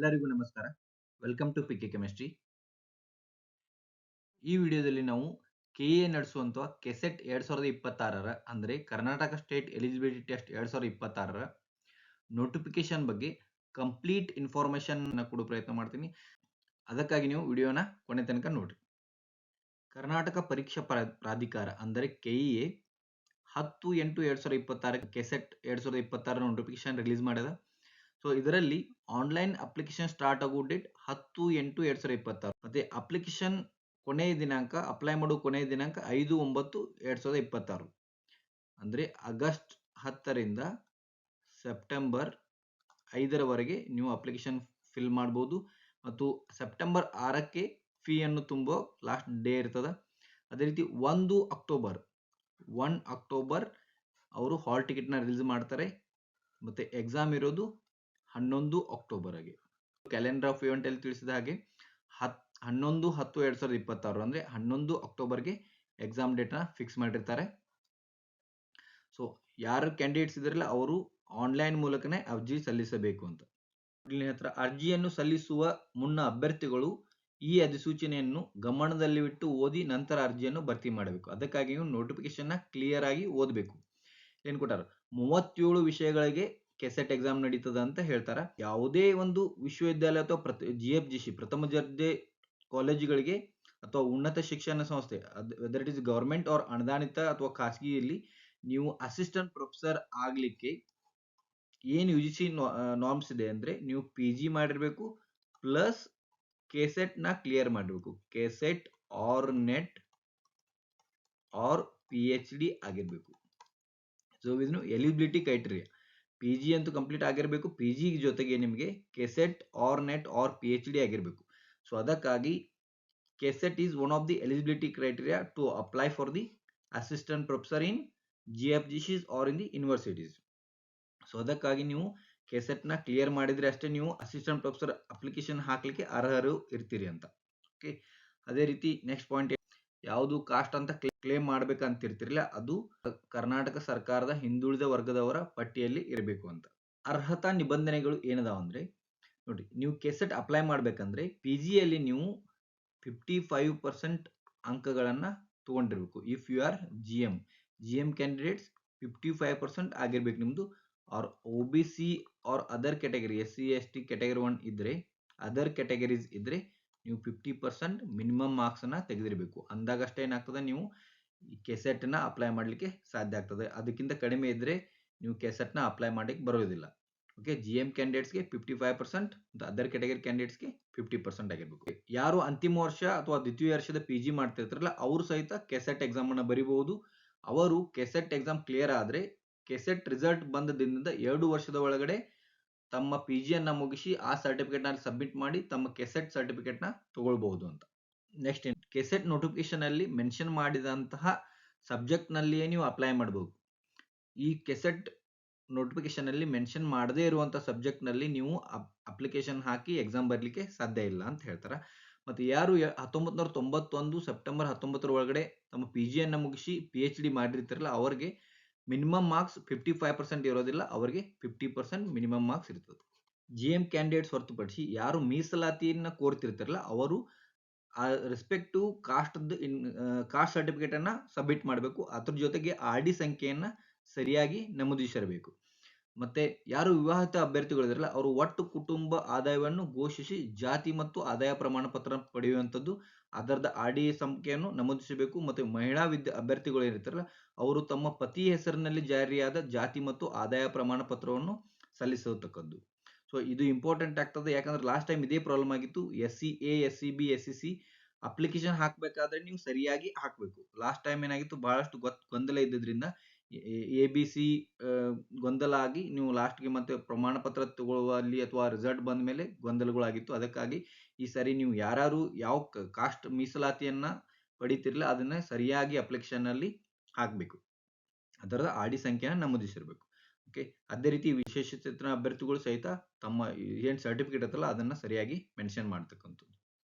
ಎಲ್ಲರಿಗೂ ನಮಸ್ಕಾರ. Welcome to PK Chemistry. ಈ ವಿಡಿಯೋದಲ್ಲಿ ನಾವು ಕೆಎ ನಡೆಸುವಂತಹ ಕೆಸೆಟ್ 2026 ಅಂದರೆ Karnataka state eligibility test 2026 notification ಬಗ್ಗೆ ಕಂಪ್ಲೀಟ್ ಇನ್ಫಾರ್ಮೇಶನ್ ಕೊಡೋ ಪ್ರಯತ್ನ ಮಾಡ್ತೀನಿ. ಅದಕ್ಕಾಗಿ ನೀವು ವಿಡಿಯೋನ ಕೊನೆ ತನಕ ನೋಡ್ರಿ. ಕರ್ನಾಟಕ ಪರೀಕ್ಷಾ ಪ್ರಾಧಿಕಾರ ಅಂದರೆ ಕೆಇಎ 10/8/2026 ಕೆಸೆಟ್ 2026 ನೋಟಿಫಿಕೇಶನ್ ರಿಲೀಸ್ ಮಾಡಿದ. ಸೊ ಇದರಲ್ಲಿ ಆನ್ಲೈನ್ ಅಪ್ಲಿಕೇಶನ್ ಸ್ಟಾರ್ಟ್ ಆಗೋ ಡೇಟ್ 10/8/2026 ಮತ್ತೆ ಅಪ್ಲಿಕೇಶನ್ ಕೊನೆಯ ದಿನಾಂಕ ಅಪ್ಲೈ ಮಾಡೋ ಕೊನೆಯ ದಿನಾಂಕ 5/9/2026 ಅಂದ್ರೆ ಆಗಸ್ಟ್ 10ರಿಂದ ಸೆಪ್ಟೆಂಬರ್ 5ರವರೆಗೆ ನೀವು ಅಪ್ಲಿಕೇಶನ್ ಫಿಲ್ ಮಾಡಬಹುದು. ಮತ್ತು ಸೆಪ್ಟೆಂಬರ್ 6ಕ್ಕೆ ಫೀ ಅನ್ನು ತುಂಬೋ ಲಾಸ್ಟ್ ಡೇ ಇರ್ತದ. ಅದೇ ರೀತಿ 1 ಅಕ್ಟೋಬರ್ ಅವರು ಹಾಲ್ ಟಿಕೆಟ್ ನ ರಿಲೀಸ್ ಮಾಡ್ತಾರೆ. ಮತ್ತೆ ಎಕ್ಸಾಮ್ ಇರೋದು 11 ಅಕ್ಟೋಬರ್ಗೆ. ಕ್ಯಾಲೆಂಡರ್ ಆಫ್ ಇವೆಂಟ್ ಅಲ್ಲಿ ತಿಳಿಸಿದ ಹಾಗೆ 11/10/2026 ಅಂದ್ರೆ 11 ಅಕ್ಟೋಬರ್ಗೆ ಎಕ್ಸಾಮ್ ಡೇಟ್ ನ ಫಿಕ್ಸ್ ಮಾಡಿರ್ತಾರೆ. ಸೊ ಯಾರು ಕ್ಯಾಂಡಿಡೇಟ್ಸ್ ಇದ್ರಲ್ಲ ಅವರು ಆನ್ಲೈನ್ ಮೂಲಕನೇ ಅರ್ಜಿ ಸಲ್ಲಿಸಬೇಕು ಅಂತ. ಹತ್ರ ಅರ್ಜಿಯನ್ನು ಸಲ್ಲಿಸುವ ಮುನ್ನ ಅಭ್ಯರ್ಥಿಗಳು ಈ ಅಧಿಸೂಚನೆಯನ್ನು ಗಮನದಲ್ಲಿಟ್ಟು ಓದಿ ನಂತರ ಅರ್ಜಿಯನ್ನು ಭರ್ತಿ ಮಾಡಬೇಕು. ಅದಕ್ಕಾಗಿ ನೀವು ನೋಟಿಫಿಕೇಶನ್ ನ ಕ್ಲಿಯರ್ ಆಗಿ ಓದಬೇಕು. ಏನ್ ಕೊಟ್ಟಾರ, 37 ವಿಷಯಗಳಿಗೆ ಕೆಸೆಟ್ ಎಕ್ಸಾಮ್ ನಡೀತದ ಅಂತ ಹೇಳ್ತಾರ. ಯಾವುದೇ ಒಂದು ವಿಶ್ವವಿದ್ಯಾಲಯ ಅಥವಾ ಜಿಎಫ್ಜಿಸಿ ಪ್ರಥಮ ದರ್ಜೆ ಕಾಲೇಜುಗಳಿಗೆ ಅಥವಾ ಉನ್ನತ ಶಿಕ್ಷಣ ಸಂಸ್ಥೆ whether it is government or ಅನುದಾನಿತ ಅಥವಾ ಖಾಸಗಿಯಲ್ಲಿ ನೀವು ಅಸಿಸ್ಟೆಂಟ್ ಪ್ರೊಫೆಸರ್ ಆಗ್ಲಿಕ್ಕೆ ಏನು ಯುಜಿಸಿ ನಾರ್ಮ್ಸ್ ಇದೆ ಅಂದ್ರೆ ನೀವು PG ಮಾಡಿರ್ಬೇಕು ಪ್ಲಸ್ ಕೆಸೆಟ್ ನ ಕ್ಲಿಯರ್ ಮಾಡಿರ್ಬೇಕು. KSET or NET or PhD ಆಗಿರ್ಬೇಕು. ಸೊ ಇದನ್ನು ಎಲಿಜಿಬಿಲಿಟಿ ಕ್ರೈಟೀರಿಯಾ. PG ಅಂತೂ ಕಂಪ್ಲೀಟ್ ಆಗಿರಬೇಕು. PG ಜೊತೆಗೆ ನಿಮಗೆ KSET or NET or PhD ಆಗಿರಬೇಕು. ಸೊ ಅದಕ್ಕಾಗಿ KSET is one of the eligibility criteria to apply for the assistant professor in GFGCs or in the universities. So ಅದಕ್ಕಾಗಿ ನೀವು KSET ನ clear ಮಾಡಿದ್ರೆ ಅಷ್ಟೇ ನೀವು ಅಸಿಸ್ಟೆಂಟ್ ಪ್ರೊಫೆಸರ್ ಅಪ್ಲಿಕೇಶನ್ ಹಾಕ್ಲಿಕ್ಕೆ ಅರ್ಹರು ಇರ್ತೀರಿ ಅಂತ. ಓಕೆ, ಅದೇ ರೀತಿ ನೆಕ್ಸ್ಟ್ ಪಾಯಿಂಟ್, ಯಾವುದು ಕಾಸ್ಟ್ ಅಂತ ಕ್ಲೇಮ್ ಮಾಡ್ಬೇಕಂತಿರ್ತಿರಲ್ಲ ಅದು ಕರ್ನಾಟಕ ಸರ್ಕಾರದ ಹಿಂದುಳಿದ ವರ್ಗದವರ ಪಟ್ಟಿಯಲ್ಲಿ ಇರಬೇಕು ಅಂತ. ಅರ್ಹತಾ ನಿಬಂಧನೆಗಳು ಏನದಾವ ಅಂದ್ರೆ ನೋಡಿ, ನೀವು ಕೆಸೆಟ್ ಅಪ್ಲೈ ಮಾಡ್ಬೇಕಂದ್ರೆ PG ಅಲ್ಲಿ ನೀವು 55% ಅಂಕಗಳನ್ನ ತಗೊಂಡಿರ್ಬೇಕು. If you are GM candidates 55% ಆಗಿರ್ಬೇಕು ನಿಮ್ದು. Or OBC or other category SC ST category 1 ಇದ್ರೆ, ಅದರ್ ಕ್ಯಾಟಗರೀಸ್ ಇದ್ರೆ ನೀವು 50% ಮಿನಿಮಮ್ ಮಾರ್ಕ್ಸ್ ಅನ್ನ ತೆಗೆದಿರಬೇಕು. ಅಂದಾಗಷ್ಟೇ ಏನಾಗ್ತದೆ, ನೀವು ಕೆಸೆಟ್ ನ ಅಪ್ಲೈ ಮಾಡ್ಲಿಕ್ಕೆ ಸಾಧ್ಯ ಆಗ್ತದೆ. ಅದಕ್ಕಿಂತ ಕಡಿಮೆ ಇದ್ರೆ ನೀವು ಕೆಸೆಟ್ ನ ಅಪ್ಲೈ ಮಾಡ್ಲಿಕ್ಕೆ ಬರೋದಿಲ್ಲ. ಓಕೆ, GM ಕ್ಯಾಂಡಿಡೇಟ್ಸ್ಗೆ 55%, ಅದರ್ ಕ್ಯಾಟಗರಿ ಕ್ಯಾಂಡಿಡೇಟ್ಸ್ಗೆ 50% ಆಗಿರ್ಬೇಕು. ಯಾರು ಅಂತಿಮ ವರ್ಷ ಅಥವಾ ದ್ವಿತೀಯ ವರ್ಷದ PG ಮಾಡ್ತಿರ್ತಾರಲ್ಲ ಅವರು ಸಹಿತ ಕೆಸೆಟ್ ಎಕ್ಸಾಮ್ ಅನ್ನ ಬರೀಬಹುದು. ಅವರು ಕೆಸೆಟ್ ಎಕ್ಸಾಮ್ ಕ್ಲಿಯರ್ ಆದ್ರೆ ಕೆಸೆಟ್ ರಿಸಲ್ಟ್ ಬಂದ ದಿನದಿಂದ 2 ವರ್ಷದ ಒಳಗಡೆ ತಮ್ಮ PG ಅನ್ನ ಮುಗಿಸಿ ಆ ಸರ್ಟಿಫಿಕೇಟ್ ನ ಸಬ್ಮಿಟ್ ಮಾಡಿ ತಮ್ಮ ಕೆಸೆಟ್ ಸರ್ಟಿಫಿಕೇಟ್ ನ ತಗೊಳ್ಬಹುದು ಅಂತ. ನೆಕ್ಸ್ಟ್, ಕೆಸೆಟ್ ನೋಟಿಫಿಕೇಶನ್ ಅಲ್ಲಿ ಮೆನ್ಷನ್ ಮಾಡಿದಂತಹ ಸಬ್ಜೆಕ್ಟ್ ನಲ್ಲಿಯೇ ನೀವು ಅಪ್ಲೈ ಮಾಡಬಹುದು. ಈ ಕೆಸೆಟ್ ನೋಟಿಫಿಕೇಶನ್ ಅಲ್ಲಿ ಮೆನ್ಷನ್ ಮಾಡದೇ ಇರುವಂತಹ ಸಬ್ಜೆಕ್ಟ್ ನಲ್ಲಿ ನೀವು ಅಪ್ಲಿಕೇಶನ್ ಹಾಕಿ ಎಕ್ಸಾಮ್ ಬರಲಿಕ್ಕೆ ಸಾಧ್ಯ ಇಲ್ಲ ಅಂತ ಹೇಳ್ತಾರ. ಮತ್ತೆ ಯಾರು 1991 ಸೆಪ್ಟೆಂಬರ್ 19 ಒಳಗಡೆ ತಮ್ಮ PG ಅನ್ನ ಮುಗಿಸಿ PhD ಮಾಡಿರ್ತಾರಲ್ಲ ಅವರಿಗೆ ಮಿನಿಮಮ್ ಮಾರ್ಕ್ಸ್ 55% ಇರೋದಿಲ್ಲ, ಅವರಿಗೆ 50% ಮಿನಿಮಮ್ ಮಾರ್ಕ್ಸ್ ಇರ್ತದೆ. GM ಕ್ಯಾಂಡಿಡೇಟ್ಸ್ ಹೊರತುಪಡಿಸಿ ಯಾರು ಮೀಸಲಾತಿಯನ್ನ ಕೋರ್ತಿರ್ತಾರಲ್ಲ ಅವರು ಆ ರೆಸ್ಪೆಕ್ಟಿವ್ ಕಾಸ್ಟ್ ಸರ್ಟಿಫಿಕೇಟ್ ಅನ್ನ ಸಬ್ಮಿಟ್ ಮಾಡಬೇಕು. ಅದ್ರ ಜೊತೆಗೆ RD ಸಂಖ್ಯೆಯನ್ನ ಸರಿಯಾಗಿ ನಮೂದಿಸಿರಬೇಕು. ಮತ್ತೆ ಯಾರು ವಿವಾಹಿತ ಅಭ್ಯರ್ಥಿಗಳಿದ್ರಲ್ಲ ಅವರು ಒಟ್ಟು ಕುಟುಂಬ ಆದಾಯವನ್ನು ಘೋಷಿಸಿ ಜಾತಿ ಮತ್ತು ಆದಾಯ ಪ್ರಮಾಣ ಪತ್ರ ಪಡೆಯುವಂತದ್ದು, ಅದರದ RD ಸಂಖ್ಯೆಯನ್ನು ನಮೂದಿಸಬೇಕು. ಮತ್ತೆ ಮಹಿಳಾ ಅಭ್ಯರ್ಥಿಗಳು ಏನಿರ್ತಾರಲ್ಲ ಅವರು ತಮ್ಮ ಪತಿ ಹೆಸರಿನಲ್ಲಿ ಜಾರಿಯಾದ ಜಾತಿ ಮತ್ತು ಆದಾಯ ಪ್ರಮಾಣ ಪತ್ರವನ್ನು ಸಲ್ಲಿಸತಕ್ಕದ್ದು. ಸೊ ಇದು ಇಂಪಾರ್ಟೆಂಟ್ ಆಗ್ತದೆ, ಯಾಕಂದ್ರೆ ಲಾಸ್ಟ್ ಟೈಮ್ ಇದೇ ಪ್ರಾಬ್ಲಮ್ ಆಗಿತ್ತು. SCA SCB SCC ಅಪ್ಲಿಕೇಶನ್ ಹಾಕ್ಬೇಕಾದ್ರೆ ನೀವು ಸರಿಯಾಗಿ ಹಾಕ್ಬೇಕು. ಲಾಸ್ಟ್ ಟೈಮ್ ಏನಾಗಿತ್ತು, ಬಹಳಷ್ಟು ಗೊಂದಲ ಇದ್ದಿದ್ರಿಂದ ABC ಗೊಂದಲ ಆಗಿ ನೀವು ಲಾಸ್ಟ್ಗೆ ಮತ್ತೆ ಪ್ರಮಾಣ ಪತ್ರ ತಗೊಳ್ಳುವಲ್ಲಿ ಅಥವಾ ರಿಸಲ್ಟ್ ಬಂದ ಮೇಲೆ ಗೊಂದಲಗಳಾಗಿತ್ತು. ಅದಕ್ಕಾಗಿ ಈ ಸರಿ ನೀವು ಯಾರು ಯಾವ ಕಾಸ್ಟ್ ಮೀಸಲಾತಿಯನ್ನ ಪಡಿತಿರ್ಲಿಲ್ಲ ಅದನ್ನ ಸರಿಯಾಗಿ ಅಪ್ಲಿಕೇಶನ್ ಅಲ್ಲಿ ಹಾಕ್ಬೇಕು. ಅದರದ RD ಸಂಖ್ಯೆನ ನಮೂದಿಸಿರ್ಬೇಕು. ಓಕೆ, ಅದೇ ರೀತಿ ವಿಶೇಷ ಚೇತನ ಅಭ್ಯರ್ಥಿಗಳು ಸಹಿತ ತಮ್ಮ ಏನ್ ಸರ್ಟಿಫಿಕೇಟ್ ಇರ್ತಲ್ಲ ಅದನ್ನ ಸರಿಯಾಗಿ ಮೆನ್ಷನ್ ಮಾಡ್ತಕ್ಕಂಥದ್ದು.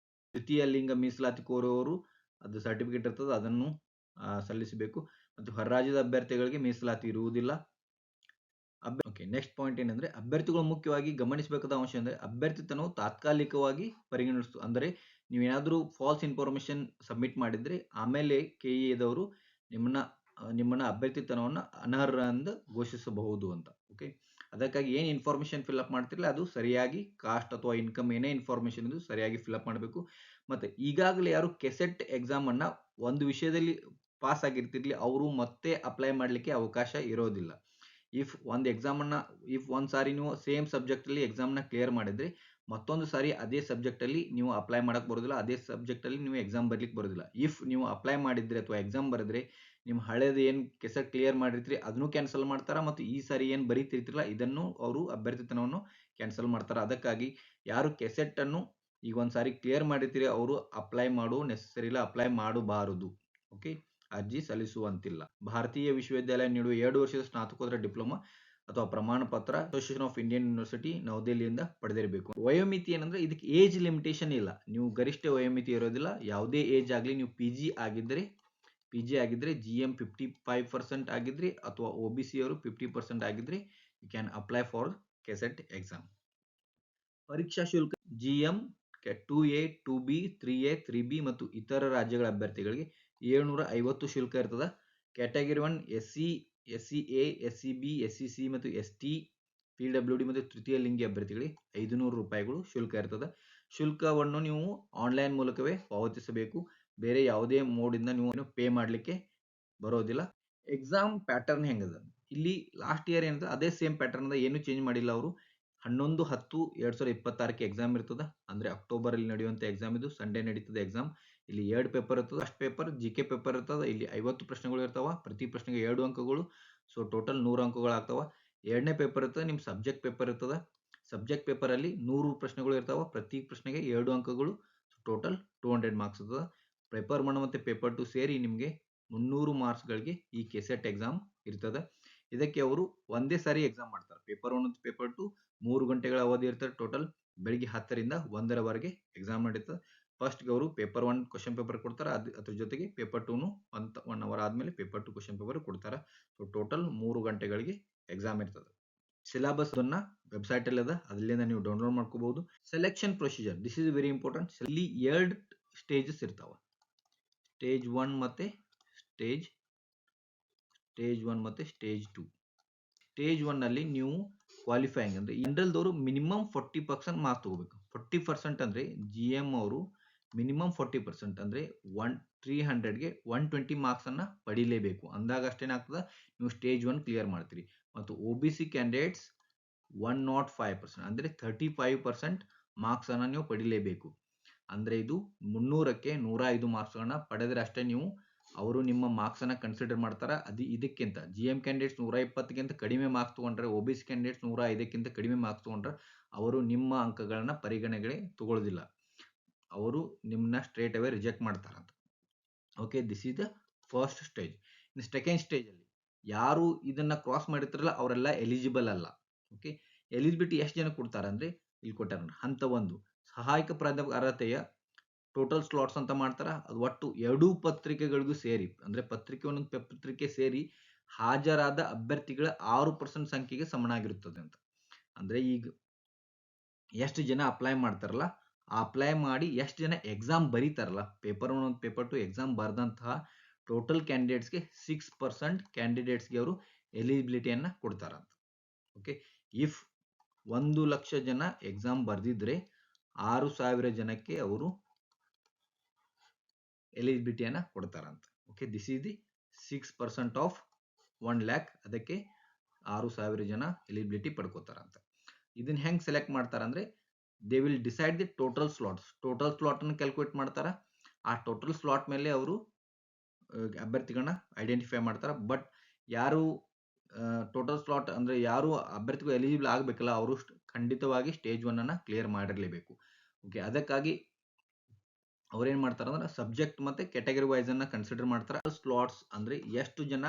ತೃತೀಯ ಲಿಂಗ ಮೀಸಲಾತಿ ಕೋರುವವರು ಅದು ಸರ್ಟಿಫಿಕೇಟ್ ಇರ್ತದೆ ಅದನ್ನು ಸಲ್ಲಿಸಬೇಕು. ಮತ್ತು ಹೊರ ರಾಜ್ಯದ ಅಭ್ಯರ್ಥಿಗಳಿಗೆ ಮೀಸಲಾತಿ ಇರುವುದಿಲ್ಲ. ಓಕೆ, ನೆಕ್ಸ್ಟ್ ಪಾಯಿಂಟ್ ಏನಂದ್ರೆ ಅಭ್ಯರ್ಥಿಗಳು ಮುಖ್ಯವಾಗಿ ಗಮನಿಸಬೇಕಾದ ಅಂಶ ಅಂದ್ರೆ ಅಭ್ಯರ್ಥಿತನವು ತಾತ್ಕಾಲಿಕವಾಗಿ ಪರಿಗಣಿಸ್ತು. ಅಂದರೆ ನೀವೇನಾದ್ರೂ ಫಾಲ್ಸ್ ಇನ್ಫಾರ್ಮೇಶನ್ ಸಬ್ಮಿಟ್ ಮಾಡಿದ್ರೆ ಆಮೇಲೆ ಕೆಇಎದವರು ನಿಮ್ಮನ್ನ ಅಭ್ಯರ್ಥಿತನವನ್ನು ಅನರ್ಹ ಎಂದು ಘೋಷಿಸಬಹುದು ಅಂತ. ಓಕೆ, ಅದಕ್ಕಾಗಿ ಏನು ಇನ್ಫಾರ್ಮೇಶನ್ ಫಿಲ್ಅಪ್ ಮಾಡ್ತಿರಲ್ಲ ಅದು ಸರಿಯಾಗಿ ಕಾಸ್ಟ್ ಅಥವಾ ಇನ್ಕಮ್ ಏನೇ ಇನ್ಫಾರ್ಮೇಶನ್ ಇದು ಸರಿಯಾಗಿ ಫಿಲ್ಅಪ್ ಮಾಡಬೇಕು. ಮತ್ತೆ ಈಗಾಗಲೇ ಯಾರು ಕೆಸೆಟ್ ಎಕ್ಸಾಮ್ ಅನ್ನ ಒಂದು ವಿಷಯದಲ್ಲಿ ಪಾಸ್ ಆಗಿರ್ತಿರ್ಲಿ ಅವರು ಮತ್ತೆ ಅಪ್ಲೈ ಮಾಡಲಿಕ್ಕೆ ಅವಕಾಶ ಇರೋದಿಲ್ಲ. ಇಫ್ ಒಂದು ಸಾರಿ ನೀವು ಸೇಮ್ ಸಬ್ಜೆಕ್ಟ್ ಅಲ್ಲಿ ಎಕ್ಸಾಮ್ ನ ಕ್ಲಿಯರ್ ಮಾಡಿದ್ರೆ ಮತ್ತೊಂದು ಸಾರಿ ಅದೇ ಸಬ್ಜೆಕ್ಟ್ ಅಲ್ಲಿ ನೀವು ಅಪ್ಲೈ ಮಾಡಕ್ ಬರೋದಿಲ್ಲ, ಅದೇ ಸಬ್ಜೆಕ್ಟ್ ಅಲ್ಲಿ ನೀವು ಎಕ್ಸಾಮ್ ಬರ್ಲಿಕ್ಕೆ ಬರೋದಿಲ್ಲ. ಇಫ್ ನೀವು ಅಪ್ಲೈ ಮಾಡಿದ್ರೆ ಅಥವಾ ಎಕ್ಸಾಮ್ ಬರೆದ್ರೆ ನಿಮ್ಮ ಹಳೇದು ಏನ್ ಕೆಸೆಟ್ ಕ್ಲಿಯರ್ ಮಾಡಿರ್ತೀರಿ ಅದನ್ನು ಕ್ಯಾನ್ಸಲ್ ಮಾಡ್ತಾರ, ಮತ್ತು ಈ ಸಾರಿ ಏನ್ ಬರೀತಿರ್ತಿರಲ್ಲ ಇದನ್ನು ಅವರು ಅಭ್ಯರ್ಥಿತನವನ್ನು ಕ್ಯಾನ್ಸಲ್ ಮಾಡ್ತಾರ. ಅದಕ್ಕಾಗಿ ಯಾರು ಕೆಸೆಟ್ ಅನ್ನು ಈಗ ಒಂದ್ಸಾರಿ ಕ್ಲಿಯರ್ ಮಾಡಿರ್ತೀರಿ ಅವರು ಅಪ್ಲೈ ಮಾಡುವ ನೆಸೆಸರಿ ಇಲ್ಲ, ಅಪ್ಲೈ ಮಾಡಬಾರದು. ಓಕೆ, ಅರ್ಜಿ ಸಲ್ಲಿಸುವಂತಿಲ್ಲ. ಭಾರತೀಯ ವಿಶ್ವವಿದ್ಯಾಲಯ ನೀಡುವ 2 ವರ್ಷದ ಸ್ನಾತಕೋತ್ತರ ಡಿಪ್ಲೊಮಾ ಅಥವಾ ಪ್ರಮಾಣ ಪತ್ರ ಅಸೋಸಿಯೇಷನ್ ಆಫ್ ಇಂಡಿಯನ್ ಯೂನಿವರ್ಸಿಟಿ ನವದೆಹಲಿಯಿಂದ ಪಡೆದಿರಬೇಕು. ವಯೋಮಿತಿ ಏನಂದ್ರೆ ಇದಕ್ಕೆ ಏಜ್ ಲಿಮಿಟೇಷನ್ ಇಲ್ಲ, ನೀವು ಗರಿಷ್ಠ ವಯೋಮಿತಿ ಇರೋದಿಲ್ಲ. ಯಾವುದೇ ಏಜ್ ಆಗಲಿ, ನೀವು PG ಆಗಿದ್ರೆ GM 55% ಆಗಿದ್ರೆ ಅಥವಾ OBC ಅವರು 50% ಆಗಿದ್ರೆ you can apply for KSET exam. ಪರೀಕ್ಷಾ ಶುಲ್ಕ GM 2A 2B 3A 3B ಮತ್ತು ಇತರ ರಾಜ್ಯಗಳ ಅಭ್ಯರ್ಥಿಗಳಿಗೆ 750 ಶುಲ್ಕ ಇರ್ತದ. Category 1 SC SCA SCB SCC ಮತ್ತು ST PWD ಮತ್ತು ತೃತೀಯ ಲಿಂಗಿ ಅಭ್ಯರ್ಥಿಗಳಿಗೆ 500 ರೂಪಾಯಿಗಳು ಶುಲ್ಕ ಇರ್ತದ. ಶುಲ್ಕವನ್ನು ನೀವು ಆನ್ಲೈನ್ ಮೂಲಕವೇ ಪಾವತಿಸಬೇಕು, ಬೇರೆ ಯಾವುದೇ ಮೋಡ್ ಇಂದ ನೀವು ಪೇ ಮಾಡಲಿಕ್ಕೆ ಬರೋದಿಲ್ಲ. ಎಕ್ಸಾಮ್ ಪ್ಯಾಟರ್ನ್ ಹೆಂಗದ ಇಲ್ಲಿ ಲಾಸ್ಟ್ ಇಯರ್ ಏನದ ಅದೇ ಸೇಮ್ ಪ್ಯಾಟರ್ನ್ ಏನು ಚೇಂಜ್ ಮಾಡಿಲ್ಲ ಅವರು. 11/10/2026 ಎಕ್ಸಾಮ್ ಇರ್ತದ, ಅಂದ್ರೆ ಅಕ್ಟೋಬರ್ ಅಲ್ಲಿ ನಡೆಯುವಂತ ಎಕ್ಸಾಮ್ ಇದು. ಸಂಡೇ ನಡೀತದೆ ಎಕ್ಸಾಮ್. ಇಲ್ಲಿ 2 ಪೇಪರ್ ಇರ್ತದೆ. ಫಸ್ಟ್ ಪೇಪರ್ GK ಪೇಪರ್ ಇರ್ತದ. ಇಲ್ಲಿ 50 ಪ್ರಶ್ನೆಗಳು ಇರ್ತಾವ, ಪ್ರತಿ ಪ್ರಶ್ನೆಗೆ 2 ಅಂಕಗಳು. ಸೊ ಟೋಟಲ್ 100 ಅಂಕಗಳು ಆಗ್ತಾವ. ಎರಡನೇ ಪೇಪರ್ ಇರ್ತದೆ ನಿಮ್ ಸಬ್ಜೆಕ್ಟ್ ಪೇಪರ್ ಇರ್ತದ. ಸಬ್ಜೆಕ್ಟ್ ಪೇಪರ್ ಅಲ್ಲಿ 100 ಪ್ರಶ್ನೆಗಳು ಇರ್ತಾವ, ಪ್ರತಿ ಪ್ರಶ್ನೆಗೆ 2 ಅಂಕಗಳು. ಟೋಟಲ್ 200 ಮಾರ್ಕ್ಸ್ ಇರ್ತದ. ಪೇಪರ್ 1 ಮತ್ತೆ ಪೇಪರ್ 2 ಸೇರಿ ನಿಮ್ಗೆ 300 ಮಾರ್ಕ್ಸ್ ಗಳಿಗೆ ಈ ಕೆಸೆಟ್ ಎಕ್ಸಾಮ್ ಇರ್ತದೆ. ಇದಕ್ಕೆ ಅವರು ಒಂದೇ ಸಾರಿ ಎಕ್ಸಾಮ್ ಮಾಡ್ತಾರೆ. ಪೇಪರ್ 1 ಮತ್ತು ಪೇಪರ್ 2 3 ಗಂಟೆಗಳ ಅವಧಿ ಇರ್ತದೆ. ಟೋಟಲ್ ಬೆಳಿಗ್ಗೆ 10ರಿಂದ 1ರವರೆಗೆ ಎಕ್ಸಾಮ್ ನಡೀತದೆ. ಫಸ್ಟ್ ಅವರು ಪೇಪರ್ 1 ಕ್ವಶನ್ ಪೇಪರ್ ಕೊಡ್ತಾರೆ, ಅದ್ರ ಜೊತೆಗೆ ಪೇಪರ್ 2 1 ಅವರ್ ಆದ್ಮೇಲೆ ಪೇಪರ್ 2 ಕ್ವಶನ್ ಪೇಪರ್ ಕೊಡ್ತಾರೆ. ಸೊ ಟೋಟಲ್ 3 ಗಂಟೆಗಳಿಗೆ ಎಕ್ಸಾಮ್ ಇರ್ತದೆ. ಸಿಲೆಬಸ್ ಅನ್ನ ವೆಬ್ಸೈಟ್ ಅಲ್ಲಿ ಅದ, ಅಲ್ಲಿಂದ ನೀವು ಡೌನ್ಲೋಡ್ ಮಾಡ್ಕೋಬಹುದು. Selection procedure this is very important. ಇಲ್ಲಿ 2 ಸ್ಟೇಜಸ್ ಇರ್ತಾವ, ಸ್ಟೇಜ್ 1 ಮತ್ತೆ ಸ್ಟೇಜ್ 2. ಸ್ಟೇಜ್ 1 ಅಲ್ಲಿ ನೀವು ಕ್ವಾಲಿಫೈಯಿಂಗ್ ಅಂದ್ರೆ ಜನರಲ್ ದವರು ಮಿನಿಮಮ್ 40% ಮಾರ್ಕ್ಸ್ ತಗೋಬೇಕು. 40% ಅಂದ್ರೆ GM ಅವರು ಮಿನಿಮಮ್ 40% ಅಂದ್ರೆ 300ಗೆ 120 ಮಾರ್ಕ್ಸ್ ಅನ್ನ ಪಡಿಲೇಬೇಕು. ಅಂದಾಗ ಅಷ್ಟೇನಾಗ್ತದ ನೀವು ಸ್ಟೇಜ್ 1 ಕ್ಲಿಯರ್ ಮಾಡ್ತೀರಿ. ಮತ್ತು OBC ಕ್ಯಾಂಡಿಡೇಟ್ಸ್ 105% ಅಂದ್ರೆ 35% ಮಾರ್ಕ್ಸ್ ಅನ್ನ ನೀವು ಪಡಿಲೇಬೇಕು. ಅಂದ್ರೆ ಇದು 300ಕ್ಕೆ 105 ಮಾರ್ಕ್ಸ್ ಗಳನ್ನ ಪಡೆದ್ರೆ ಅಷ್ಟೇ ನೀವು ಅವರು ನಿಮ್ಮ ಮಾರ್ಕ್ಸ್ ಅನ್ನ ಕನ್ಸಿಡರ್ ಮಾಡ್ತಾರ. ಇದಕ್ಕಿಂತ GM ಕ್ಯಾಂಡಿಡೇಟ್ಸ್ 120ಗಿಂತ ಕಡಿಮೆ ಮಾರ್ಕ್ಸ್ ತಗೊಂಡ್ರೆ, OBC ಕ್ಯಾಂಡಿಡೇಟ್ಸ್ 105ಕ್ಕಿಂತ ಕಡಿಮೆ ಮಾರ್ಕ್ಸ್ ತಗೊಂಡ್ರೆ ಅವರು ನಿಮ್ಮ ಅಂಕಗಳನ್ನ ಪರಿಗಣನೆಗೆ ತಗೊಳ್ಳೋದಿಲ್ಲ, ಅವರು ನಿಮ್ಮನ್ನ ಸ್ಟ್ರೇಟ್ ಅವೇ ರಿಜೆಕ್ಟ್ ಮಾಡ್ತಾರಂತ. Okay, this is the first stage. In second stage ಅಲ್ಲಿ ಯಾರು ಇದನ್ನ ಕ್ರಾಸ್ ಮಾಡಿರ್ತಾರಲ್ಲ ಅವರೆಲ್ಲ ಎಲಿಜಿಬಲ್ ಅಲ್ಲ. ಓಕೆ, ಎಲಿಜಿಬಿಲಿಟಿ ಎಷ್ಟು ಜನ ಕೊಡ್ತಾರ ಅಂದ್ರೆ ಇಲ್ಲಿ ಕೊಟ್ಟಾರ. ಹಂತ 1 ಸಹಾಯಕ ಪ್ರಾಧ್ಯಾಪಕ ಅರ್ಹತೆಯ ಟೋಟಲ್ ಸ್ಲಾಟ್ಸ್ ಅಂತ ಮಾಡ್ತಾರ. ಅದು ಒಟ್ಟು 2 ಪತ್ರಿಕೆಗಳಿಗೂ ಸೇರಿ, ಅಂದ್ರೆ ಪತ್ರಿಕೆ ಒಂದೊಂದು ಪತ್ರಿಕೆ ಸೇರಿ ಹಾಜರಾದ ಅಭ್ಯರ್ಥಿಗಳ 6% ಸಂಖ್ಯೆಗೆ ಸಮನಾಗಿರುತ್ತದೆ ಅಂತ. ಅಂದ್ರೆ ಈಗ ಎಷ್ಟು ಜನ ಅಪ್ಲೈ ಮಾಡ್ತಾರಲ್ಲ, ಅಪ್ಲೈ ಮಾಡಿ ಎಷ್ಟು ಜನ ಎಕ್ಸಾಮ್ ಬರೀತಾರಲ್ಲ, ಪೇಪರ್ 1 ಮತ್ತು ಪೇಪರ್ 2 ಎಕ್ಸಾಮ್ ಬರೆದಂತಹ ಟೋಟಲ್ ಕ್ಯಾಂಡಿಡೇಟ್ಸ್ಗೆ 6% ಕ್ಯಾಂಡಿಡೇಟ್ಸ್ಗೆ ಅವರು ಎಲಿಜಿಬಿಲಿಟಿಯನ್ನ ಕೊಡ್ತಾರಂತ. ಓಕೆ, ಇಫ್ 1 ಲಕ್ಷ ಜನ ಎಕ್ಸಾಮ್ ಬರೆದಿದ್ರೆ 6,000 ಜನಕ್ಕೆ ಅವರು ಎಲಿಜಿಬಿಲಿಟಿಯನ್ನ ಕೊಡ್ತಾರಂತ. Okay, this is the 6% of 1 lakh. ಅದಕ್ಕೆ 6,000 ಜನ ಎಲಿಜಿಬಿಲಿಟಿ ಪಡ್ಕೋತಾರಂತ. ಇದನ್ನ ಹೆಂಗ್ ಸೆಲೆಕ್ಟ್ ಮಾಡ್ತಾರ ಅಂದ್ರೆ they will decide the total slots. Total slot ಅನ್ನು ಕ್ಯಾಲ್ಕುಲೇಟ್ ಮಾಡ್ತಾರ. ಆ ಟೋಟಲ್ ಸ್ಲಾಟ್ ಮೇಲೆ ಅವರು ಅಭ್ಯರ್ಥಿಗಳನ್ನ ಐಡೆಂಟಿಫೈ ಮಾಡ್ತಾರ. ಬಟ್ ಯಾರು ಟೋಟಲ್ ಸ್ಲಾಟ್ ಅಂದ್ರೆ ಯಾರು ಅಭ್ಯರ್ಥಿಗಳು ಎಲಿಜಿಬಲ್ ಆಗಬೇಕಲ್ಲ ಅವರು ಖಂಡಿತವಾಗಿ ಸ್ಟೇಜ್ 1 ಅನ್ನ ಕ್ಲಿಯರ್ ಮಾಡಿರಲೇಬೇಕು. ಓಕೆ, ಅದಕ್ಕಾಗಿ ಅವ್ರೇನ್ ಮಾಡ್ತಾರ ಅಂದ್ರೆ ಸಬ್ಜೆಕ್ಟ್ ಮತ್ತೆ ಕ್ಯಾಟಗರಿ ವೈಸ್ ಅನ್ನ ಕನ್ಸಿಡರ್ ಮಾಡ್ತಾರ. ಸ್ಲಾಟ್ಸ್ ಅಂದ್ರೆ ಎಷ್ಟು ಜನ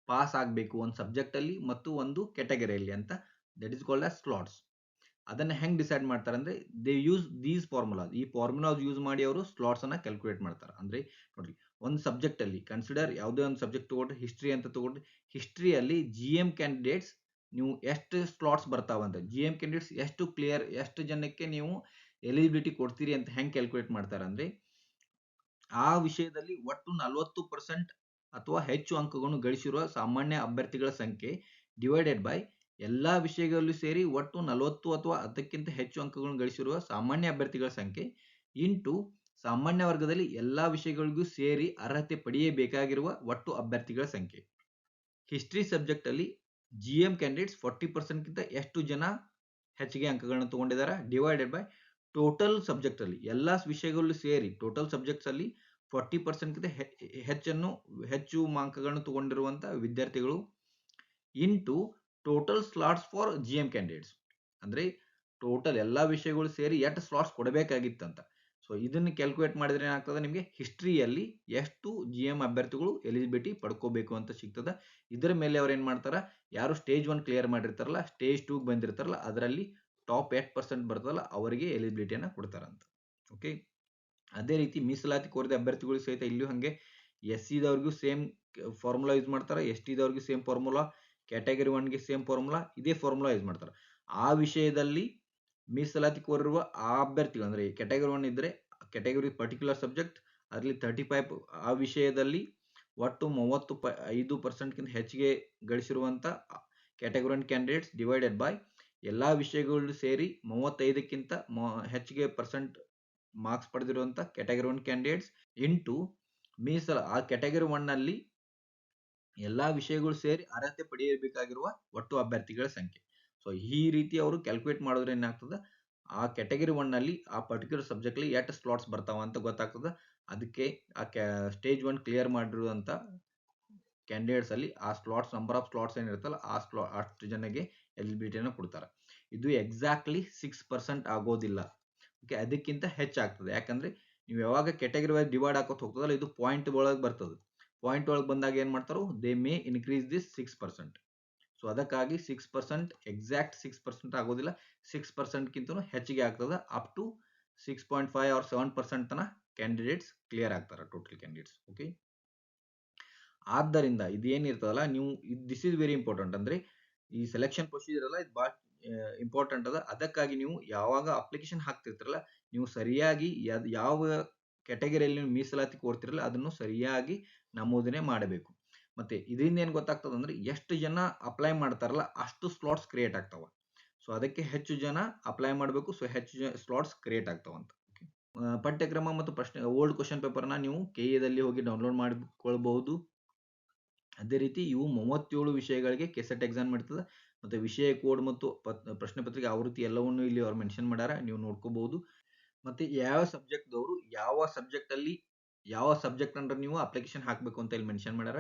ಪಾಸ್ ಆಗಬೇಕು ಒಂದು ಸಬ್ಜೆಕ್ಟ್ ಅಲ್ಲಿ ಮತ್ತು ಒಂದು ಕ್ಯಾಟಗರಿಯಲ್ಲಿ ಅಂತ, that is called as slots. ಅದನ್ನ ಹೆಂಗ್ ಡಿಸೈಡ್ ಮಾಡ್ತಾರೆ ಅಂದ್ರೆ ದೇ ಯೂಸ್ ದೀಸ್ ಫಾರ್ಮುಲಾಸ್. ಈ ಫಾರ್ಮುಲಾಸ್ ಯೂಸ್ ಮಾಡಿ ಅವರು ಸ್ಲಾಟ್ಸ್ ಅನ್ನ ಕ್ಯಾಲ್ಕುಲೇಟ್ ಮಾಡ್ತಾರೆ. ಅಂದ್ರೆ ನೋಡಿ, ಒಂದು ಸಬ್ಜೆಕ್ಟ್ ಅಲ್ಲಿ ಕನ್ಸಿಡರ್ ಯಾವುದೇ ಒಂದು ಸಬ್ಜೆಕ್ಟ್ ತಗೊಂಡ್ರೆ, ಹಿಸ್ಟ್ರಿ ಅಂತ ತಗೊಂಡ್ರೆ, ಹಿಸ್ಟ್ರಿಯಲ್ಲಿ GM ಕ್ಯಾಂಡಿಡೇಟ್ಸ್ ನೀವು ಎಷ್ಟು ಸ್ಲಾಟ್ಸ್ ಬರ್ತಾವಂತ, GM ಕ್ಯಾಂಡಿಡೇಟ್ಸ್ ಎಷ್ಟು ಜನಕ್ಕೆ ನೀವು ಎಲಿಜಿಬಿಲಿಟಿ ಕೊಡ್ತೀರಿ ಅಂತ ಹೆಂಗೆ ಕ್ಯಾಲ್ಕುಲೇಟ್ ಮಾಡ್ತಾರೆ ಅಂದ್ರೆ, ಆ ವಿಷಯದಲ್ಲಿ ಒಟ್ಟು 40% ಅಥವಾ ಹೆಚ್ಚು ಅಂಕಗಳನ್ನು ಗಳಿಸಿರುವ ಸಾಮಾನ್ಯ ಅಭ್ಯರ್ಥಿಗಳ ಸಂಖ್ಯೆ ಡಿವೈಡೆಡ್ ಬೈ ಎಲ್ಲಾ ವಿಷಯಗಳಲ್ಲೂ ಸೇರಿ ಒಟ್ಟು 40 ಅಥವಾ ಅದಕ್ಕಿಂತ ಹೆಚ್ಚು ಅಂಕಗಳನ್ನು ಗಳಿಸಿರುವ ಸಾಮಾನ್ಯ ಅಭ್ಯರ್ಥಿಗಳ ಸಂಖ್ಯೆ ಇಂಟು ಸಾಮಾನ್ಯ ವರ್ಗದಲ್ಲಿ ಎಲ್ಲಾ ವಿಷಯಗಳಿಗೂ ಸೇರಿ ಅರ್ಹತೆ ಪಡೆಯಬೇಕಾಗಿರುವ ಒಟ್ಟು ಅಭ್ಯರ್ಥಿಗಳ ಸಂಖ್ಯೆ. ಹಿಸ್ಟ್ರಿ ಸಬ್ಜೆಕ್ಟ್ ಅಲ್ಲಿ GM ಕ್ಯಾಂಡಿಡೇಟ್ಸ್ 40% ಗಿಂತ ಎಷ್ಟು ಜನ ಹೆಚ್ಚಿಗೆ ಅಂಕಗಳನ್ನು ತಗೊಂಡಿದ್ದಾರೆ ಡಿವೈಡೆಡ್ ಬೈ ಟೋಟಲ್ ಸಬ್ಜೆಕ್ಟ್ ಅಲ್ಲಿ ಎಲ್ಲಾ ವಿಷಯಗಳು ಸೇರಿ ಟೋಟಲ್ ಸಬ್ಜೆಕ್ಟ್ಸ್ ಅಲ್ಲಿ 40% ಗಿಂತ ಹೆಚ್ಚು ಅಂಕಗಳನ್ನು ತಗೊಂಡಿರುವಂತ ವಿದ್ಯಾರ್ಥಿಗಳು into total slots for GM candidates, ಅಂದ್ರೆ ಟೋಟಲ್ ಎಲ್ಲಾ ವಿಷಯಗಳು ಸೇರಿ ಎಷ್ಟು ಸ್ಲಾಟ್ಸ್ ಕೊಡಬೇಕಾಗಿತ್ತಂತ. ಸೊ ಇದನ್ನು ಕ್ಯಾಲ್ಕುಲೇಟ್ ಮಾಡಿದ್ರೆ ಏನಾಗ್ತದೆ, ನಿಮಗೆ ಹಿಸ್ಟ್ರಿಯಲ್ಲಿ ಎಷ್ಟು GM ಅಭ್ಯರ್ಥಿಗಳು ಎಲಿಜಿಬಿಲಿಟಿ ಪಡ್ಕೋಬೇಕು ಅಂತ ಸಿಗ್ತದ. ಇದರ ಮೇಲೆ ಅವ್ರು ಏನ್ ಮಾಡ್ತಾರ, ಯಾರು ಸ್ಟೇಜ್ 1 ಕ್ಲಿಯರ್ ಮಾಡಿರ್ತಾರಲ್ಲ, ಸ್ಟೇಜ್ 2 ಬಂದಿರ್ತಾರಲ್ಲ, ಅದರಲ್ಲಿ ಟಾಪ್ 8% ಬರ್ತದಲ್ಲ ಅವರಿಗೆ ಎಲಿಜಿಬಿಲಿಟಿಯನ್ನ ಕೊಡ್ತಾರಂತ. ಓಕೆ, ಅದೇ ರೀತಿ ಮೀಸಲಾತಿ ಕೋರಿದ ಅಭ್ಯರ್ಥಿಗಳು ಸಹಿತ ಇಲ್ಲಿಯೂ ಹಂಗೆ SC ದವ್ರಿಗೂ ಸೇಮ್ ಫಾರ್ಮುಲಾ ಯೂಸ್ ಮಾಡ್ತಾರೆ, ST ದವ್ರಿಗೂ ಸೇಮ್ ಫಾರ್ಮುಲಾ, ಕ್ಯಾಟಗರಿ 1ಗೆ ಸೇಮ್ ಫಾರ್ಮುಲಾ, ಇದೇ ಫಾರ್ಮುಲಾ ಯೂಸ್ ಮಾಡ್ತಾರೆ. ಆ ವಿಷಯದಲ್ಲಿ ಮೀಸಲಾತಿ ಕೋರಿರುವ ಆ ಅಭ್ಯರ್ಥಿಗಳು ಅಂದ್ರೆ ಕ್ಯಾಟಗರಿ 1 ಇದ್ರೆ ಕ್ಯಾಟಗರಿ ಪರ್ಟಿಕ್ಯುಲರ್ ಸಬ್ಜೆಕ್ಟ್ ಅದರಲ್ಲಿ 35 ಆ ವಿಷಯದಲ್ಲಿ ಒಟ್ಟು 35% ಗಿಂತ ಹೆಚ್ಚಿಗೆ ಗಳಿಸಿರುವಂತ ಕ್ಯಾಟಗರಿ 1 ಕ್ಯಾಂಡಿಡೇಟ್ಸ್ ಡಿವೈಡೆಡ್ ಬೈ ಎಲ್ಲಾ ವಿಷಯಗಳು ಸೇರಿ 35ಕ್ಕಿಂತ ಹೆಚ್ಚಿಗೆ ಪರ್ಸೆಂಟ್ ಮಾರ್ಕ್ಸ್ ಪಡೆದಿರುವಂತ ಕ್ಯಾಟಗರಿ 1 ಕ್ಯಾಂಡಿಡೇಟ್ಸ್ ಇಂಟು ಆ ಕ್ಯಾಟಗರಿ 1 ನಲ್ಲಿ ಎಲ್ಲಾ ವಿಷಯಗಳು ಸೇರಿ ಅರ್ಹತೆ ಪಡೆಯಬೇಕಾಗಿರುವ ಒಟ್ಟು ಅಭ್ಯರ್ಥಿಗಳ ಸಂಖ್ಯೆ. ಸೊ ಈ ರೀತಿ ಅವರು ಕ್ಯಾಲ್ಕುಲೇಟ್ ಮಾಡಿದ್ರೆ ಏನಾಗ್ತದೆ, ಆ ಕ್ಯಾಟಗರಿ 1 ನಲ್ಲಿ ಆ ಪರ್ಟಿಕ್ಯುಲರ್ ಸಬ್ಜೆಕ್ಟ್ ಅಲ್ಲಿ ಎಷ್ಟು ಸ್ಲಾಟ್ಸ್ ಬರ್ತಾವ ಅಂತ ಗೊತ್ತಾಗ್ತದೆ. ಅದಕ್ಕೆ ಆ ಸ್ಟೇಜ್ 1 ಕ್ಲಿಯರ್ ಮಾಡಿರುವಂತ ಕ್ಯಾಂಡಿಡೇಟ್ಸ್ ಅಲ್ಲಿ ಆ ಸ್ಲಾಟ್ಸ್ ನಂಬರ್ ಆಫ್ ಸ್ಲಾಟ್ಸ್ ಏನಿರುತ್ತಲ್ಲ ಅಷ್ಟು ಜನಕ್ಕೆ ಎಲಿಜಿಬಿಲಿಟಿಯನ್ನು ಕೊಡ್ತಾರೆ. ಇದು ಎಕ್ಸಾಕ್ಟ್ಲಿ 6% ಆಗೋದಿಲ್ಲ. ಓಕೆ, ಅದಕ್ಕಿಂತ ಹೆಚ್ಚಾಗ್ತದೆ. ಯಾಕಂದ್ರೆ ನೀವು ಯಾವಾಗ ಕ್ಯಾಟಗರಿ ವೈಸ್ ಡಿವೈಡ್ ಹಾಕೋತ ಹೋಗ್ತದಲ್ಲ, ಇದು ಪಾಯಿಂಟ್ ಒಳಗೆ ಬರ್ತದೆ. ಪಾಯಿಂಟ್ ಒಳಗೆ ಬಂದಾಗ ಏನ್ ಮಾಡ್ತಾರೋ, they may increase this 6%. So ಅದಕ್ಕಾಗಿ 6% ಎಕ್ಸಾಕ್ಟ್ 6% ಆಗೋದಿಲ್ಲ, 6% ಗಿಂತನೂ ಹೆಚ್ಚಿಗೆ ಆಗ್ತದೆ. ಅಪ್ ಟು 6.5 or 7% ತನ ಕ್ಯಾಂಡಿಡೇಟ್ಸ್ ಕ್ಲಿಯರ್ ಆಗ್ತಾರೆ, ಟೋಟಲ್ ಕ್ಯಾಂಡಿಡೇಟ್ಸ್. ಓಕೆ, ಆದ್ದರಿಂದ ಇದೇನಿರ್ತದಲ್ಲ, ನೀವು ದಿಸ್ ಇಸ್ ವೆರಿ ಇಂಪಾರ್ಟೆಂಟ್. ಅಂದ್ರೆ ಈ ಸೆಲೆಕ್ಷನ್ ಪ್ರೊಸೀಜರ್ ಅಲ್ಲ, ಇದು ಬಹಳ ಇಂಪಾರ್ಟೆಂಟ್ ಅದ. ಅದಕ್ಕಾಗಿ ನೀವು ಯಾವಾಗ ಅಪ್ಲಿಕೇಶನ್ ಹಾಕ್ತಿರ್ತಾರಲ್ಲ, ನೀವು ಸರಿಯಾಗಿ ಯಾವ ಕ್ಯಾಟಗರಿಯಲ್ಲಿ ನೀವು ಮೀಸಲಾತಿ ಕೋರ್ತಿರಲ್ಲ ಅದನ್ನು ಸರಿಯಾಗಿ ನಮೂದನೆ ಮಾಡಬೇಕು. ಮತ್ತೆ ಇದರಿಂದ ಏನ್ ಗೊತ್ತಾಗ್ತದೆ ಅಂದ್ರೆ, ಎಷ್ಟು ಜನ ಅಪ್ಲೈ ಮಾಡ್ತಾರಲ್ಲ ಅಷ್ಟು ಸ್ಲಾಟ್ಸ್ ಕ್ರಿಯೇಟ್ ಆಗ್ತಾವ. ಸೊ ಅದಕ್ಕೆ ಹೆಚ್ಚು ಜನ ಅಪ್ಲೈ ಮಾಡಬೇಕು, ಸೊ ಹೆಚ್ಚು ಸ್ಲಾಟ್ಸ್ ಕ್ರಿಯೇಟ್ ಆಗ್ತಾವಂತ. ಪಠ್ಯಕ್ರಮ ಮತ್ತು ಪ್ರಶ್ನೆ ಓಲ್ಡ್ ಕ್ವಶನ್ ಪೇಪರ್ನ ನೀವು KA ಹೋಗಿ ಡೌನ್ಲೋಡ್ ಮಾಡಿಕೊಳ್ಳಬಹುದು. ಅದೇ ರೀತಿ ಇವು 37 ವಿಷಯಗಳಿಗೆ ಕೆಸೆಟ್ ಎಕ್ಸಾಮ್ ಇರ್ತದೆ. ಮತ್ತೆ ವಿಷಯ ಕೋಡ್ ಮತ್ತು ಪ್ರಶ್ನೆ ಪತ್ರಿಕೆ ಆವೃತ್ತಿ ಎಲ್ಲವನ್ನು ಇಲ್ಲಿ ಅವ್ರು ಮೆನ್ಷನ್ ಮಾಡ್ಯಾರ, ನೀವು ನೋಡ್ಕೋಬಹುದು. ಮತ್ತೆ ಯಾವ ಸಬ್ಜೆಕ್ಟ್ ದವರು ಯಾವ ಸಬ್ಜೆಕ್ಟ್ ಅಂದ್ರೆ ನೀವು ಅಪ್ಲಿಕೇಶನ್ ಹಾಕಬೇಕು ಅಂತ ಇಲ್ಲಿ ಮೆನ್ಷನ್ ಮಾಡ್ಯಾರ.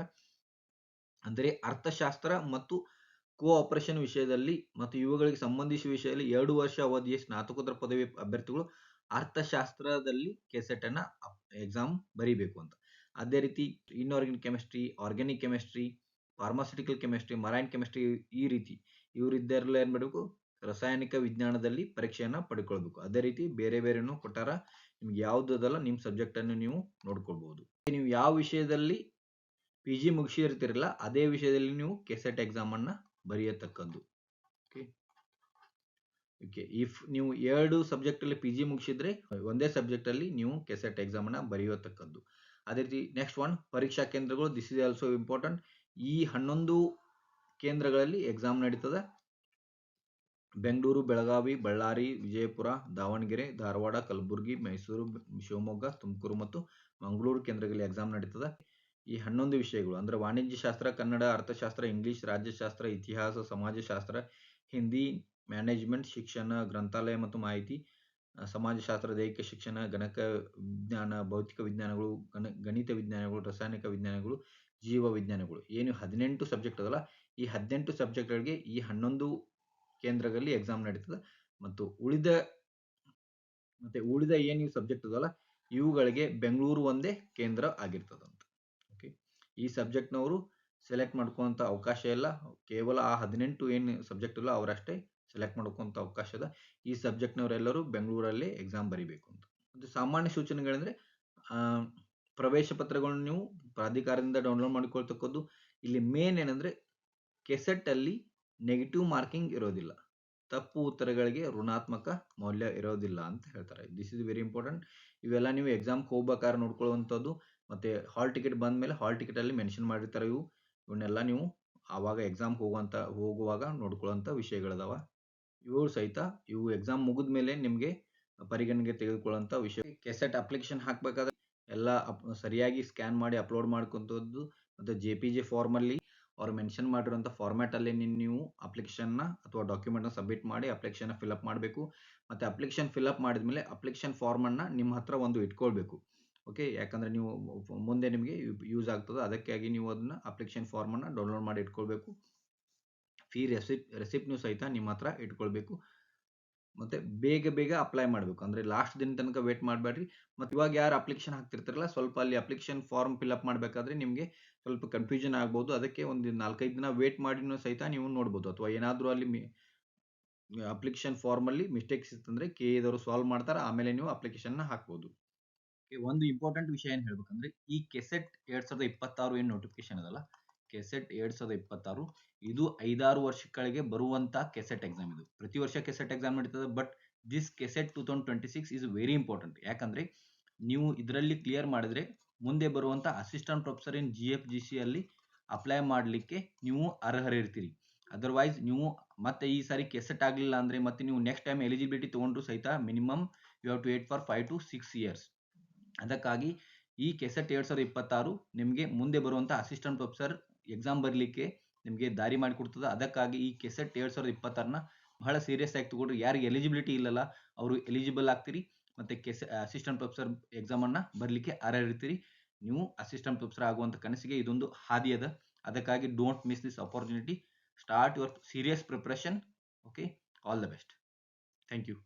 ಅಂದರೆ ಅರ್ಥಶಾಸ್ತ್ರ ಮತ್ತು ಕೋಆಪರೇಷನ್ ವಿಷಯದಲ್ಲಿ ಮತ್ತು ಇವುಗಳಿಗೆ ಸಂಬಂಧಿಸಿದ ವಿಷಯದಲ್ಲಿ 2 ವರ್ಷ ಅವಧಿಯ ಸ್ನಾತಕೋತ್ತರ ಪದವಿ ಅಭ್ಯರ್ಥಿಗಳು ಅರ್ಥಶಾಸ್ತ್ರದಲ್ಲಿ ಕೆಸೆಟ್ ಅನ್ನ ಎಕ್ಸಾಮ್ ಬರೀಬೇಕು ಅಂತ. ಅದೇ ರೀತಿ inorganic chemistry, organic chemistry, pharmaceutical chemistry, marine chemistry, ಈ ರೀತಿ ಇವರಿದ್ದರೆಲ್ಲ ಏನ್ ಮಾಡಬೇಕು, ರಾಸಾಯನಿಕ ವಿಜ್ಞಾನದಲ್ಲಿ ಪರೀಕ್ಷೆಯನ್ನ ಪಡ್ಕೊಳ್ಬೇಕು. ಅದೇ ರೀತಿ ಬೇರೆ ಬೇರೆನೂ ಕೊಟ್ಟಾರ, ನಿಮ್ಗೆ ಯಾವ್ದದಲ್ಲ ನಿಮ್ ಸಬ್ಜೆಕ್ಟ್ ಅನ್ನು ನೀವು ನೋಡ್ಕೊಳ್ಬಹುದು. ನೀವು ಯಾವ ವಿಷಯದಲ್ಲಿ PG ಮುಗಿಸಿರ್ತಿರಲ್ಲ ಅದೇ ವಿಷಯದಲ್ಲಿ ನೀವು ಕೆಸೆಟ್ ಎಕ್ಸಾಮ್ ಅನ್ನ ಬರೆಯತಕ್ಕದ್ದು. ಓಕೆ, ಇಫ್ ನೀವು 2 ಸಬ್ಜೆಕ್ಟ್ ಅಲ್ಲಿ PG ಮುಗಿಸಿದ್ರೆ ಒಂದೇ ಸಬ್ಜೆಕ್ಟ್ ಅಲ್ಲಿ ನೀವು ಕೆಸೆಟ್ ಎಕ್ಸಾಮ್ ಅನ್ನ ಬರೆಯತಕ್ಕದ್ದು. ಅದೇ ರೀತಿ ನೆಕ್ಸ್ಟ್ ಒನ್ ಪರೀಕ್ಷಾ ಕೇಂದ್ರಗಳು. This is also important. ಈ 11 ಕೇಂದ್ರಗಳಲ್ಲಿ ಎಕ್ಸಾಮ್ ನಡೀತದೆ. ಬೆಂಗಳೂರು, ಬೆಳಗಾವಿ, ಬಳ್ಳಾರಿ, ವಿಜಯಪುರ, ದಾವಣಗೆರೆ, ಧಾರವಾಡ, ಕಲಬುರಗಿ, ಮೈಸೂರು, ಶಿವಮೊಗ್ಗ, ತುಮಕೂರು ಮತ್ತು ಮಂಗಳೂರು ಕೇಂದ್ರಗಳಲ್ಲಿ ಎಕ್ಸಾಮ್ ನಡೀತದೆ. ಈ 11 ವಿಷಯಗಳು ಅಂದ್ರೆ ವಾಣಿಜ್ಯ ಶಾಸ್ತ್ರ, ಕನ್ನಡ, ಅರ್ಥಶಾಸ್ತ್ರ, ಇಂಗ್ಲಿಷ್, ರಾಜ್ಯಶಾಸ್ತ್ರ, ಇತಿಹಾಸ, ಸಮಾಜಶಾಸ್ತ್ರ, ಹಿಂದಿ, ಮ್ಯಾನೇಜ್ಮೆಂಟ್, ಶಿಕ್ಷಣ, ಗ್ರಂಥಾಲಯ ಮತ್ತು ಮಾಹಿತಿ, ಸಮಾಜಶಾಸ್ತ್ರ, ದೈಹಿಕ ಶಿಕ್ಷಣ, ಗಣಕ ವಿಜ್ಞಾನ, ಭೌತಿಕ ವಿಜ್ಞಾನಗಳು, ಗಣಿತ ವಿಜ್ಞಾನಗಳು, ರಾಸಾಯನಿಕ ವಿಜ್ಞಾನಗಳು, ಜೀವ ವಿಜ್ಞಾನಗಳು, ಏನು 18 ಸಬ್ಜೆಕ್ಟ್ ಅದಲ್ಲ, ಈ 18 ಸಬ್ಜೆಕ್ಟ್ಗಳಿಗೆ ಈ 11 ಕೇಂದ್ರಗಳಲ್ಲಿ ಎಕ್ಸಾಮ್ ನಡೀತದೆ. ಮತ್ತು ಉಳಿದ ಏನು ಸಬ್ಜೆಕ್ಟ್ ಅದಲ್ಲ ಇವುಗಳಿಗೆ ಬೆಂಗಳೂರು ಒಂದೇ ಕೇಂದ್ರ ಆಗಿರ್ತದಂತ. ಓಕೆ, ಈ ಸಬ್ಜೆಕ್ಟ್ನವರು ಸೆಲೆಕ್ಟ್ ಮಾಡ್ಕೊಳ್ಳುವಂತ ಅವಕಾಶ ಇಲ್ಲ. ಕೇವಲ ಆ 18 ಏನು ಸಬ್ಜೆಕ್ಟ್ ಇಲ್ಲ ಅವರಷ್ಟೇ ಸೆಲೆಕ್ಟ್ ಮಾಡ್ಕೊಳ್ಳುವಂತ ಅವಕಾಶ ಇದೆ. ಈ ಸಬ್ಜೆಕ್ಟ್ನವರೆಲ್ಲರೂ ಬೆಂಗಳೂರಲ್ಲಿ ಎಕ್ಸಾಮ್ ಬರೀಬೇಕು ಅಂತ. ಮತ್ತು ಸಾಮಾನ್ಯ ಸೂಚನೆಗಳಂದ್ರೆ ಪ್ರವೇಶ ಪತ್ರಗಳನ್ನು ನೀವು ಪ್ರಾಧಿಕಾರದಿಂದ ಡೌನ್ಲೋಡ್ ಮಾಡಿಕೊಳ್ತಕ್ಕದ್ದು. ಇಲ್ಲಿ ಮೇನ್ ಏನಂದ್ರೆ ಕೆಸೆಟ್ ಅಲ್ಲಿ ನೆಗೆಟಿವ್ ಮಾರ್ಕಿಂಗ್ ಇರೋದಿಲ್ಲ. ತಪ್ಪು ಉತ್ತರಗಳಿಗೆ ಋಣಾತ್ಮಕ ಮೌಲ್ಯ ಇರೋದಿಲ್ಲ ಅಂತ ಹೇಳ್ತಾರೆ. This is very important. ಇವೆಲ್ಲ ನೀವು ಎಕ್ಸಾಮ್ಗೆ ಹೋಗ್ಬೇಕಾದ್ರೆ ನೋಡ್ಕೊಳ್ಳುವಂಥದ್ದು. ಮತ್ತು ಹಾಲ್ ಟಿಕೆಟ್ ಬಂದ ಮೇಲೆ ಹಾಲ್ ಟಿಕೆಟಲ್ಲಿ ಮೆನ್ಷನ್ ಮಾಡಿರ್ತಾರೆ ಇವನ್ನೆಲ್ಲ ನೀವು ಆವಾಗ ಎಕ್ಸಾಮ್ಗೆ ಹೋಗುವಾಗ ನೋಡ್ಕೊಳ್ಳೋಂಥ ವಿಷಯಗಳದಾವ. ಇವು ಸಹಿತ ಇವು ಎಕ್ಸಾಮ್ ಮುಗಿದ ಮೇಲೆ ನಿಮಗೆ ಪರಿಗಣನೆಗೆ ತೆಗೆದುಕೊಳ್ಳುವಂಥ ವಿಷಯ. ಕೆಸೆಟ್ ಅಪ್ಲಿಕೇಶನ್ ಹಾಕಬೇಕಾದ್ರೆ ಎಲ್ಲ ಸರಿಯಾಗಿ ಸ್ಕ್ಯಾನ್ ಮಾಡಿ ಅಪ್ಲೋಡ್ ಮಾಡ್ಕೊಂಥದ್ದು, ಮತ್ತು JPG ಫಾರ್ಮಲ್ಲಿ ಅವ್ರು ಮೆನ್ಷನ್ ಮಾಡಿರೋಂಥ ಫಾರ್ಮ್ಯಾಟಲ್ಲಿ ನೀವು ಅಪ್ಲಿಕೇಶನ್ನ ಅಥವಾ ಡಾಕ್ಯುಮೆಂಟ್ನ ಸಬ್ಮಿಟ್ ಮಾಡಿ ಅಪ್ಲಿಕೇಶನ್ನ ಫಿಲಪ್ ಮಾಡಬೇಕು. ಮತ್ತು ಅಪ್ಲಿಕೇಶನ್ ಫಿಲಪ್ ಮಾಡಿದ್ಮೇಲೆ ಅಪ್ಲಿಕೇಶನ್ ಫಾರ್ಮನ್ನು ನಿಮ್ಮ ಹತ್ರ ಒಂದು ಇಟ್ಕೊಳ್ಬೇಕು. ಓಕೆ, ಯಾಕಂದರೆ ನೀವು ಮುಂದೆ ನಿಮಗೆ ಯೂಸ್ ಆಗ್ತದೆ. ಅದಕ್ಕಾಗಿ ನೀವು ಅದನ್ನು ಅಪ್ಲಿಕೇಶನ್ ಫಾರ್ಮನ್ನು ಡೌನ್ಲೋಡ್ ಮಾಡಿ ಇಟ್ಕೊಳ್ಬೇಕು. ಫೀ ರೆಸಿಪ್ಟ್ನೂ ಸಹಿತ ನಿಮ್ಮ ಹತ್ರ ಇಟ್ಕೊಳ್ಬೇಕು. ಮತ್ತು ಬೇಗ ಅಪ್ಲೈ ಮಾಡಬೇಕು. ಅಂದರೆ ಲಾಸ್ಟ್ ದಿನ ತನಕ ವೇಟ್ ಮಾಡಬೇಡ್ರಿ. ಮತ್ತು ಇವಾಗ ಯಾರು ಅಪ್ಲಿಕೇಶನ್ ಹಾಕ್ತಿರ್ತಾರಲ್ಲ, ಸ್ವಲ್ಪ ಅಲ್ಲಿ ಅಪ್ಲಿಕೇಶನ್ ಫಾರ್ಮ್ ಫಿಲಪ್ ಮಾಡಬೇಕಾದ್ರೆ ನಿಮಗೆ ಸ್ವಲ್ಪ ಕನ್ಫ್ಯೂಷನ್ ಆಗ್ಬೋದು. ಅದಕ್ಕೆ ಒಂದು 4-5 ದಿನ ವೇಟ್ ಮಾಡಿನೂ ಸಹಿತ ನೀವು ನೋಡ್ಬೋದು. ಅಥವಾ ಏನಾದರೂ ಅಲ್ಲಿ ಅಪ್ಲಿಕೇಶನ್ ಫಾರ್ಮಲ್ಲಿ ಮಿಸ್ಟೇಕ್ಸ್ ಇತ್ತಂದರೆ KA ಸಾಲ್ವ್ ಮಾಡ್ತಾರೆ. ಆಮೇಲೆ ನೀವು ಅಪ್ಲಿಕೇಶನ್ನ ಹಾಕ್ಬೋದು. ಒಂದು ಇಂಪಾರ್ಟೆಂಟ್ ವಿಷಯ ಏನು ಹೇಳ್ಬೇಕಂದ್ರೆ, ಈ ಕೆಸೆಟ್ 2026 ಏನು ನೋಟಿಫಿಕೇಶನ್ ಅದಲ್ಲ, ಕೆಸೆಟ್ 2026 ಇದು 5-6 ವರ್ಷಗಳಿಗೆ ಬರುವಂಥ ಕೆಸೆಟ್ ಎಕ್ಸಾಮ್. ಇದು ಪ್ರತಿ ವರ್ಷ ಕೆಸೆಟ್ ಎಕ್ಸಾಮ್ ನಡೀತದೆ. But this KSET 2026 is very important. ಯಾಕಂದರೆ ನೀವು ಇದರಲ್ಲಿ ಕ್ಲಿಯರ್ ಮಾಡಿದ್ರೆ ಮುಂದೆ ಬರುವಂಥ ಅಸಿಸ್ಟೆಂಟ್ ಪ್ರೊಫೆಸರ್ ಇನ್ GFGC ಅಲ್ಲಿ ಅಪ್ಲೈ ಮಾಡಲಿಕ್ಕೆ ನೀವು ಅರ್ಹರಿರ್ತೀರಿ. ಅದರ್ವೈಸ್ ನೀವು ಮತ್ತೆ ಈ ಸಾರಿ ಕೆಸೆಟ್ ಆಗಲಿಲ್ಲ ಅಂದರೆ ಮತ್ತೆ ನೀವು ನೆಕ್ಸ್ಟ್ ಟೈಮ್ ಎಲಿಜಿಬಿಲಿಟಿ ತೊಗೊಂಡ್ರು ಸಹಿತ minimum you have to wait for 5 to 6 years. ಅದಕ್ಕಾಗಿ ಈ ಕೆಸೆಟ್ 2026 ನಿಮಗೆ ಮುಂದೆ ಬರುವಂಥ ಅಸಿಸ್ಟೆಂಟ್ ಪ್ರೊಫೆಸರ್ ಎಕ್ಸಾಮ್ ಬರಲಿಕ್ಕೆ ನಿಮಗೆ ದಾರಿ ಮಾಡಿಕೊಡ್ತದೆ. ಅದಕ್ಕಾಗಿ ಈ ಕೆಸೆಟ್ 2026ನ ಬಹಳ ಸೀರಿಯಸ್ ಆಗಿ ತಗೊಳ್ರಿ. ಯಾರಿಗೆ ಎಲಿಜಿಬಿಲಿಟಿ ಇಲ್ಲಲ್ಲ ಅವರು ಎಲಿಜಿಬಲ್ ಆಗ್ತೀರಿ, ಮತ್ತು ಅಸಿಸ್ಟೆಂಟ್ ಪ್ರೊಫೆಸರ್ ಎಕ್ಸಾಮನ್ನು ಬರಲಿಕ್ಕೆ ಅರ್ಹರಿರ್ತೀರಿ. ನೀವು ಅಸಿಸ್ಟೆಂಟ್ ಪ್ರೊಫೆಸರ್ ಆಗುವಂಥ ಕನಸಿಗೆ ಇದೊಂದು ಹಾದಿ ಅದ. ಅದಕ್ಕಾಗಿ don't miss this opportunity. Start your serious preparation. Okay, all the best. Thank you.